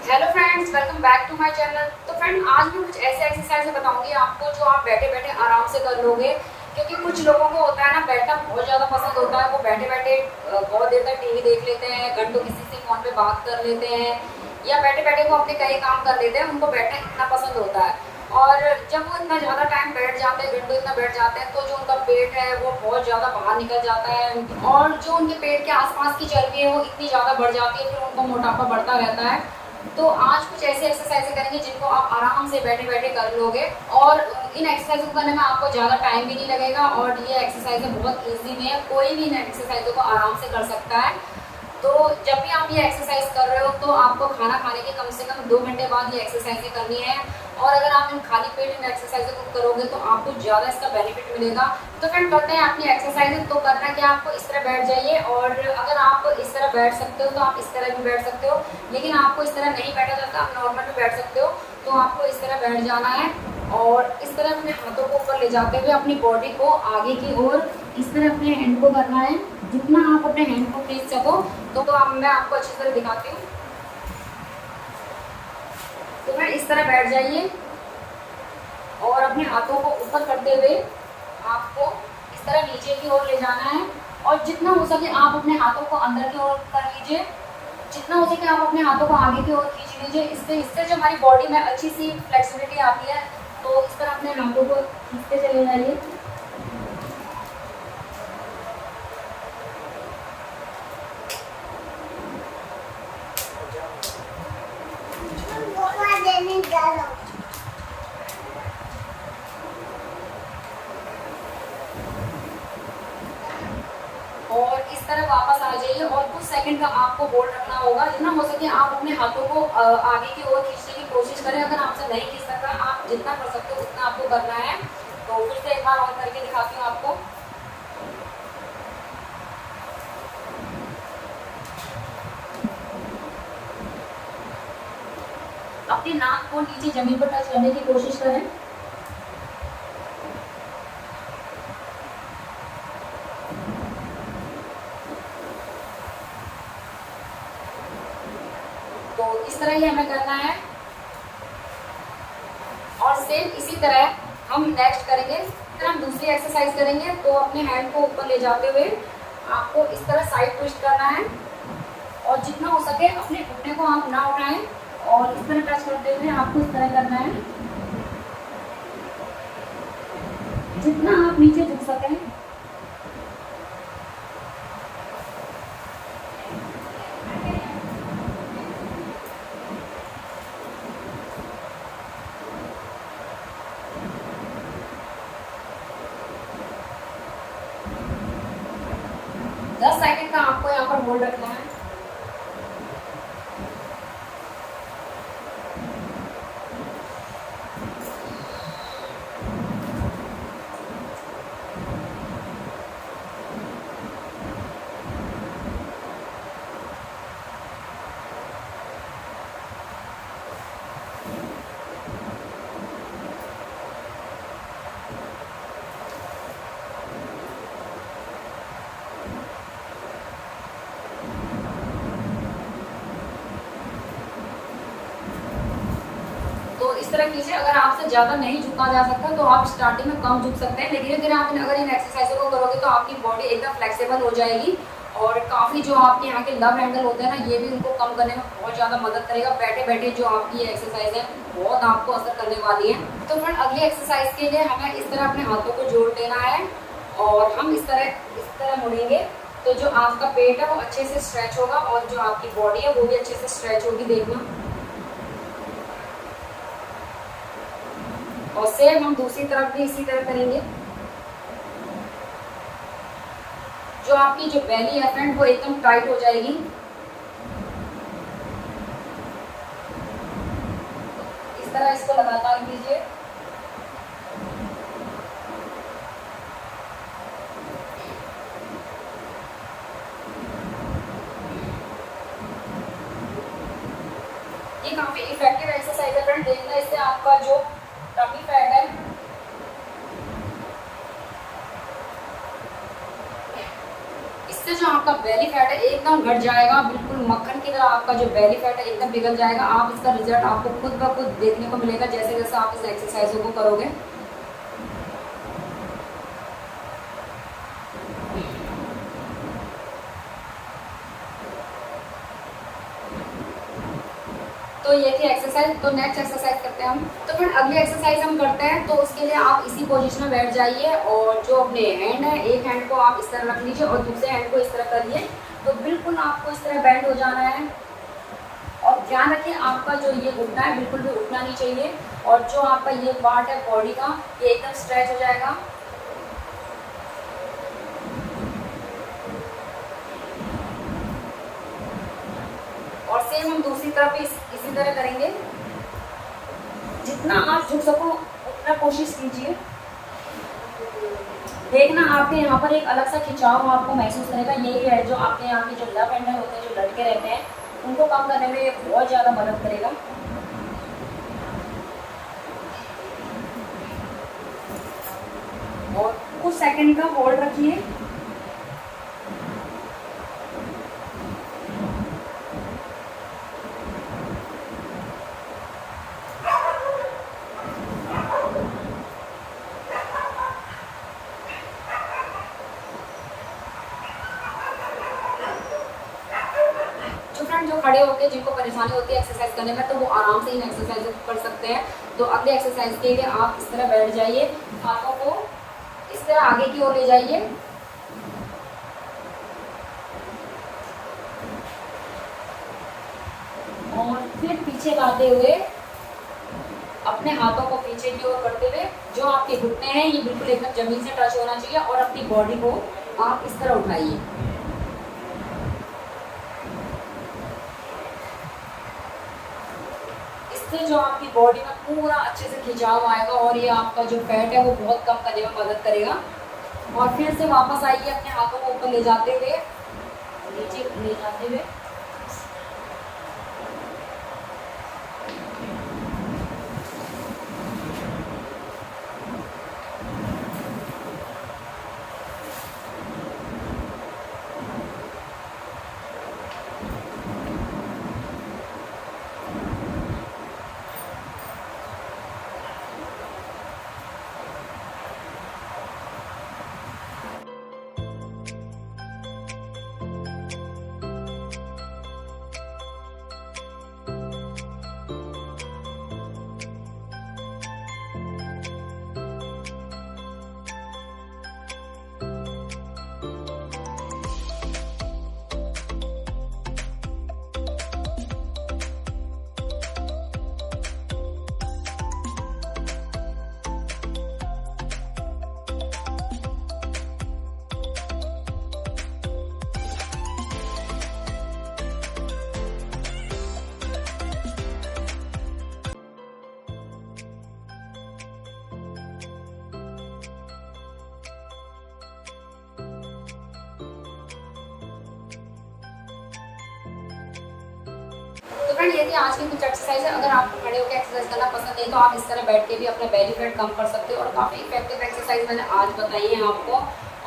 Hello friends, welcome back to my channel. तो friend, आज मैं कुछ ऐसे एक्सरसाइज बताऊंगी आपको जो आप बैठे बैठे आराम से कर लोगे। क्योंकि कुछ लोगों को होता है ना, बैठना बहुत ज़्यादा पसंद होता है। वो बैठे बैठे बहुत देर तक टीवी देख लेते हैं, घंटों किसी से फ़ोन पे बात कर लेते हैं, या बैठे बैठे वो अपने कई काम कर लेते हैं। उनको बैठना इतना पसंद होता है, और जब वो इतना ज़्यादा टाइम बैठ जाते हैं, घंटों इतना बैठ जाते हैं, तो जो उनका पेट है वो बहुत ज़्यादा बाहर निकल जाता है, और जो उनके पेट के आसपास की चर्बी है वो इतनी ज़्यादा बढ़ जाती है, फिर उनको मोटापा बढ़ता रहता है। तो आज कुछ ऐसी एक्सरसाइजें करेंगे जिनको आप आराम से बैठे बैठे कर लोगे, और इन एक्सरसाइजों को करने में आपको ज़्यादा टाइम भी नहीं लगेगा, और ये एक्सरसाइजें बहुत ईजी में है, कोई भी इन एक्सरसाइजों को आराम से कर सकता है। तो जब भी आप ये एक्सरसाइज कर रहे हो तो आपको खाना खाने के कम से कम 2 घंटे बाद ये एक्सरसाइजें करनी है, और अगर आप इन खाली पेट इन एक्सरसाइजों को करोगे तो आपको ज़्यादा इसका बेनिफिट मिलेगा। तो फ्रेंड, करते हैं अपनी एक्सरसाइज। तो करना क्या, आपको इस तरह बैठ जाइए, और अगर आप इस तरह बैठ सकते हो तो आप इस तरह भी बैठ सकते हो, लेकिन आपको इस तरह नहीं बैठा जाता, आप नॉर्मल भी बैठ सकते हो। तो आपको इस तरह बैठ जाना है, और इस तरह अपने हाथों को ऊपर ले जाते हुए अपनी बॉडी को आगे की ओर इस तरह अपने हैंड को करना है, जितना आप अपने हैंड को खींच सको। तो मैं आपको अच्छी तरह दिखाती हूँ। तो मैं इस तरह बैठ जाइए, और अपने हाथों को ऊपर करते हुए आपको इस तरह नीचे की ओर ले जाना है, और जितना हो सके आप अपने हाथों को अंदर की ओर कर लीजिए, जितना हो सके आप अपने हाथों को आगे की ओर खींच लीजिए। इससे जो हमारी बॉडी में अच्छी सी फ्लेक्सिबिलिटी आती है। तो इस तरह अपने हाथों को खींचते चले जाइए। और इस तरह वापस आ जाइए, और कुछ सेकंड का आपको होल्ड रखना होगा। जितना हो सके आप अपने हाथों को आगे की ओर खींचने की कोशिश करें। अगर आपसे नहीं खींच सकता, आप जितना कर सकते हो उतना आपको करना है। तो फिर से एक बार और करके दिखाती हूँ आपको। अपनी नाक को नीचे जमीन पर टच करने की कोशिश करें। तो इस तरह ही हमें करना है, और सेम इसी तरह हम नेक्स्ट करेंगे। फिर हम दूसरी एक्सरसाइज करेंगे। तो अपने हैंड को ऊपर ले जाते हुए आपको इस तरह साइड ट्विस्ट करना है, और जितना हो सके अपने घुटने को आप ना उठाएं, और इस तरह टच करते हुए आपको इस तरह करना है, जितना आप नीचे झुक सकें। 10 सेकंड का आपको यहाँ पर होल्ड रखना है। तो इस तरह कीजिए। अगर आपसे ज़्यादा नहीं झुका जा सकता तो आप स्टार्टिंग में कम झुक सकते हैं, लेकिन धीरे आप अगर इन एक्सरसाइजों को करोगे तो आपकी बॉडी एकदम फ्लेक्सिबल हो जाएगी, और काफ़ी जो आपके यहाँ के लव हैंडल होते हैं ना, ये भी उनको कम करने में बहुत ज़्यादा मदद करेगा। बैठे बैठे जो आपकी एक्सरसाइज है बहुत आपको असर करने वाली है। तो फ्रेंड, अगली एक्सरसाइज के लिए हमें इस तरह अपने हाथों को जोड़ लेना है, और हम इस तरह मुड़ेंगे। तो जो आपका पेट है वो अच्छे से स्ट्रेच होगा, और जो आपकी बॉडी है वो भी अच्छे से स्ट्रेच होगी। देखना, और सेम हम दूसरी तरफ भी इसी तरह करेंगे। जो आपकी जो बेली है फ्रेंड वो एकदम टाइट हो जाएगी। इस तरह इसको लगातार कीजिए। ये काफी इफेक्टिव एक्सरसाइज है फ्रेंड। देखना, इससे आपका जो टमी फैट है इससे जो आपका बेली फैट है एकदम घट जाएगा, बिल्कुल मक्खन की तरह आपका जो बेली फैट है एकदम पिघल जाएगा। आप इसका रिजल्ट आपको खुद ब खुद देखने को मिलेगा जैसे जैसे आप इस एक्सरसाइजों को करोगे। तो ये थी एक्सरसाइज। तो नेक्स्ट एक्सरसाइज करते हैं हम। तो फिर अगली एक्सरसाइज हम करते हैं। तो उसके लिए आप इसी पोजीशन में बैठ जाइए और जो अपने हैंड है, एक हैंड को आप इस तरह रख लीजिए और दूसरे हैंड को इस तरह करिए। तो बिल्कुल आपको इस तरह बेंड हो जाना है और ध्यान रखिए आपका जो ये घुटना है बिल्कुल भी उठना नहीं चाहिए और जो आपका ये पार्ट है बॉडी का ये एकदम स्ट्रेच हो जाएगा। और सेम हम दूसरी तरफ भी इसी तरह करेंगे। जितना आप झुक सको उतना कोशिश कीजिए। देखना आपके यहाँ पर एक अलग सा खिंचाव आपको महसूस करेगा। ये है जो आपके यहाँ के जो लव हैंडल होते हैं, जो लटके रहते हैं, उनको कम करने में ये बहुत ज़्यादा मदद करेगा। और कुछ सेकंड का होल्ड रखिए। जो खड़े होकर जिनको परेशानी होती है एक्सरसाइज करने में, तो वो आराम से इन एक्सरसाइज कर सकते हैं। तो अगले एक्सरसाइज के लिए आप इस तरह बैठ जाइए, हाथों को इस तरह आगे की ओर ले जाइए और फिर पीछे लाते हुए अपने हाथों को पीछे की ओर करते हुए जो आपके घुटने हैं ये बिल्कुल एकदम जमीन से टच होना चाहिए और अपनी बॉडी को आप इस तरह उठाइए। इससे जो आपकी बॉडी में पूरा अच्छे से खिंचाव आएगा और ये आपका जो फैट है वो बहुत कम करने में मदद करेगा। और फिर से वापस आइए, अपने हाथों को ऊपर ले जाते हुए, नीचे ले जाते हुए तो फ्रेंड ये थी आज की कुछ एक्सरसाइज है। अगर आपको खड़े होकर एक्सरसाइज करना पसंद नहीं तो आप इस तरह बैठ के भी अपना बेली फैट कम कर सकते हो। और काफ़ी इफेक्टिव एक्सरसाइज मैंने आज बताई है आपको।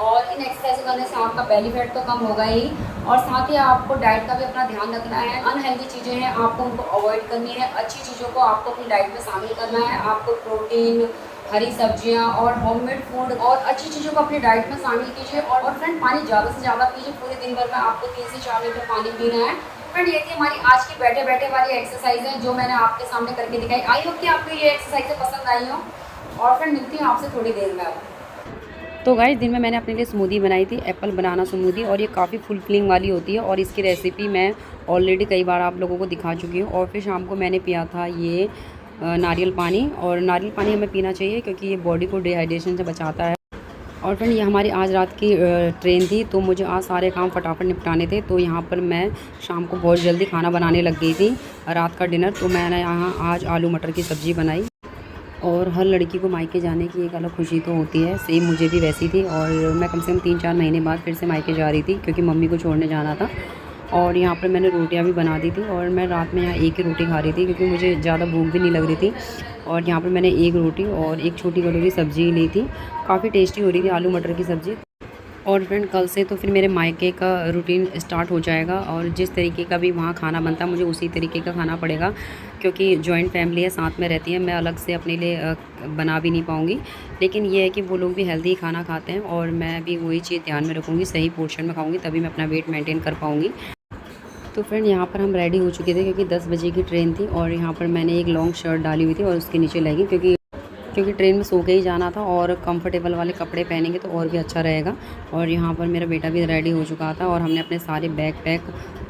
और इन एक्सरसाइज करने से आपका बेली फैट तो कम होगा ही और साथ ही आपको डाइट का भी अपना ध्यान रखना है। अनहेल्दी चीज़ें हैं आपको उनको अवॉइड करनी है, अच्छी चीज़ों को आपको अपनी डाइट में शामिल करना है। आपको प्रोटीन, हरी सब्जियां और होममेड फूड और अच्छी चीज़ों को अपनी डाइट में शामिल कीजिए। और फ्रेंड पानी ज़्यादा से ज़्यादा पीजिए। पूरे दिन भर में आपको 3 से 4 लीटर पानी पीना है। फ्रेंड ये थी हमारी आज की बैठे बैठे वाली एक्सरसाइज है जो मैंने आपके सामने करके दिखाई। आई होप कि आपको ये एक्सरसाइजें पसंद आई हो। और फ्रेंड मिलती हूँ आपसे थोड़ी देर में। तो गाइस दिन में मैंने अपने लिए स्मूदी बनाई थी, एप्पल बनाना स्मूदी, और ये काफ़ी फुलफिलिंग वाली होती है और इसकी रेसिपी मैं ऑलरेडी कई बार आप लोगों को दिखा चुकी हूँ। और फिर शाम को मैंने पिया था ये नारियल पानी, और नारियल पानी हमें पीना चाहिए क्योंकि ये बॉडी को डिहाइड्रेशन से बचाता है। और फ्रेंड ये हमारी आज रात की ट्रेन थी तो मुझे आज सारे काम फटाफट निपटाने थे। तो यहाँ पर मैं शाम को बहुत जल्दी खाना बनाने लग गई थी, रात का डिनर। तो मैंने यहाँ आज आलू मटर की सब्ज़ी बनाई। और हर लड़की को मायके जाने की एक अलग खुशी तो होती है, सेम मुझे भी वैसी थी। और मैं कम से कम 3-4 महीने बाद फिर से मायके जा रही थी क्योंकि मम्मी को छोड़ने जाना था। और यहाँ पर मैंने रोटियाँ भी बना दी थी और मैं रात में यहाँ एक ही रोटी खा रही थी क्योंकि मुझे ज़्यादा भूख भी नहीं लग रही थी। और यहाँ पर मैंने एक रोटी और एक छोटी कटोरी सब्ज़ी ली थी। काफ़ी टेस्टी हो रही थी आलू मटर की सब्ज़ी। और फ्रेंड कल से तो फिर मेरे मायके का रूटीन स्टार्ट हो जाएगा और जिस तरीके का भी वहाँ खाना बनता है मुझे उसी तरीके का खाना पड़ेगा, क्योंकि जॉइंट फैमिली है, साथ में रहती है, मैं अलग से अपने लिए बना भी नहीं पाऊँगी। लेकिन ये है कि वो लोग भी हेल्दी खाना खाते हैं और मैं भी वही चीज़ ध्यान में रखूँगी, सही पोर्शन में खाऊँगी, तभी मैं अपना वेट मेंटेन कर पाऊँगी। तो फ्रेंड यहाँ पर हम रेडी हो चुके थे क्योंकि 10 बजे की ट्रेन थी और यहाँ पर मैंने एक लॉन्ग शर्ट डाली हुई थी और उसके नीचे लेगिंग, क्योंकि ट्रेन में सो के ही जाना था और कंफर्टेबल वाले कपड़े पहनेंगे तो और भी अच्छा रहेगा। और यहाँ पर मेरा बेटा भी रेडी हो चुका था और हमने अपने सारे बैग पैक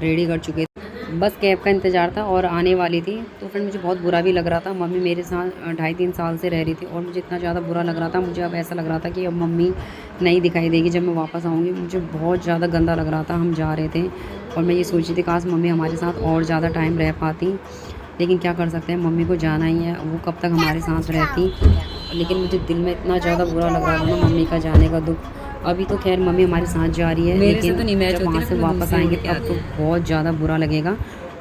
रेडी कर चुके थे, बस कैब का इंतज़ार था और आने वाली थी। तो फिर मुझे बहुत बुरा भी लग रहा था, मम्मी मेरे साथ 2.5-3 साल से रह रही थी और मुझे इतना ज़्यादा बुरा लग रहा था, मुझे अब ऐसा लग रहा था कि अब मम्मी नहीं दिखाई देगी जब मैं वापस आऊँगी। मुझे बहुत ज़्यादा गंदा लग रहा था। हम जा रहे थे और मैं ये सोच रही थी काश मम्मी हमारे साथ और ज़्यादा टाइम रह पाती, लेकिन क्या कर सकते हैं, मम्मी को जाना ही है, वो कब तक हमारे साथ रहती। लेकिन मुझे दिल में इतना ज़्यादा बुरा लग रहा था ना मम्मी का जाने का दुख। अभी तो खैर मम्मी हमारे साथ जा रही है, लेकिन तो जब वहाँ से वापस आएंगे तब तो बहुत ज़्यादा बुरा लगेगा।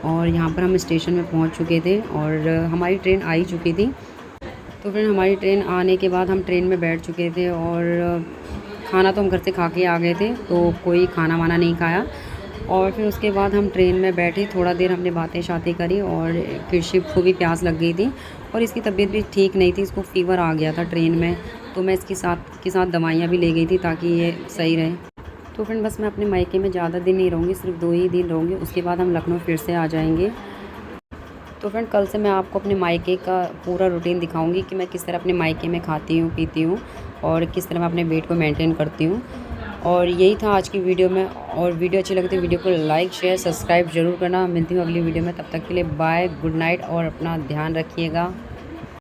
और यहाँ पर हम स्टेशन में पहुँच चुके थे और हमारी ट्रेन आ ही चुकी थी। तो फिर हमारी ट्रेन आने के बाद हम ट्रेन में बैठ चुके थे और खाना तो हम घर से खा के आ गए थे, तो कोई खाना वाना नहीं खाया। और फिर उसके बाद हम ट्रेन में बैठे, थोड़ा देर हमने बातें शातें करी और फिर शिव को भी प्यास लग गई थी और इसकी तबीयत भी ठीक नहीं थी, इसको फ़ीवर आ गया था ट्रेन में, तो मैं इसके साथ दवाइयाँ भी ले गई थी ताकि ये सही रहे। तो फ्रेंड बस मैं अपने मायके में ज़्यादा दिन नहीं रहूँगी, सिर्फ 2 ही दिन रहूँगी, उसके बाद हम लखनऊ फिर से आ जाएंगे। तो फ्रेंड कल से मैं आपको अपने मायके का पूरा रूटीन दिखाऊंगी कि मैं किस तरह अपने मायके में खाती हूँ, पीती हूँ और किस तरह मैं अपने वेट को मेंटेन करती हूँ। और यही था आज की वीडियो में, और वीडियो अच्छी लगती है वीडियो को लाइक शेयर सब्सक्राइब जरूर करना। मिलती हूँ अगली वीडियो में, तब तक के लिए बाय, गुड नाइट और अपना ध्यान रखिएगा।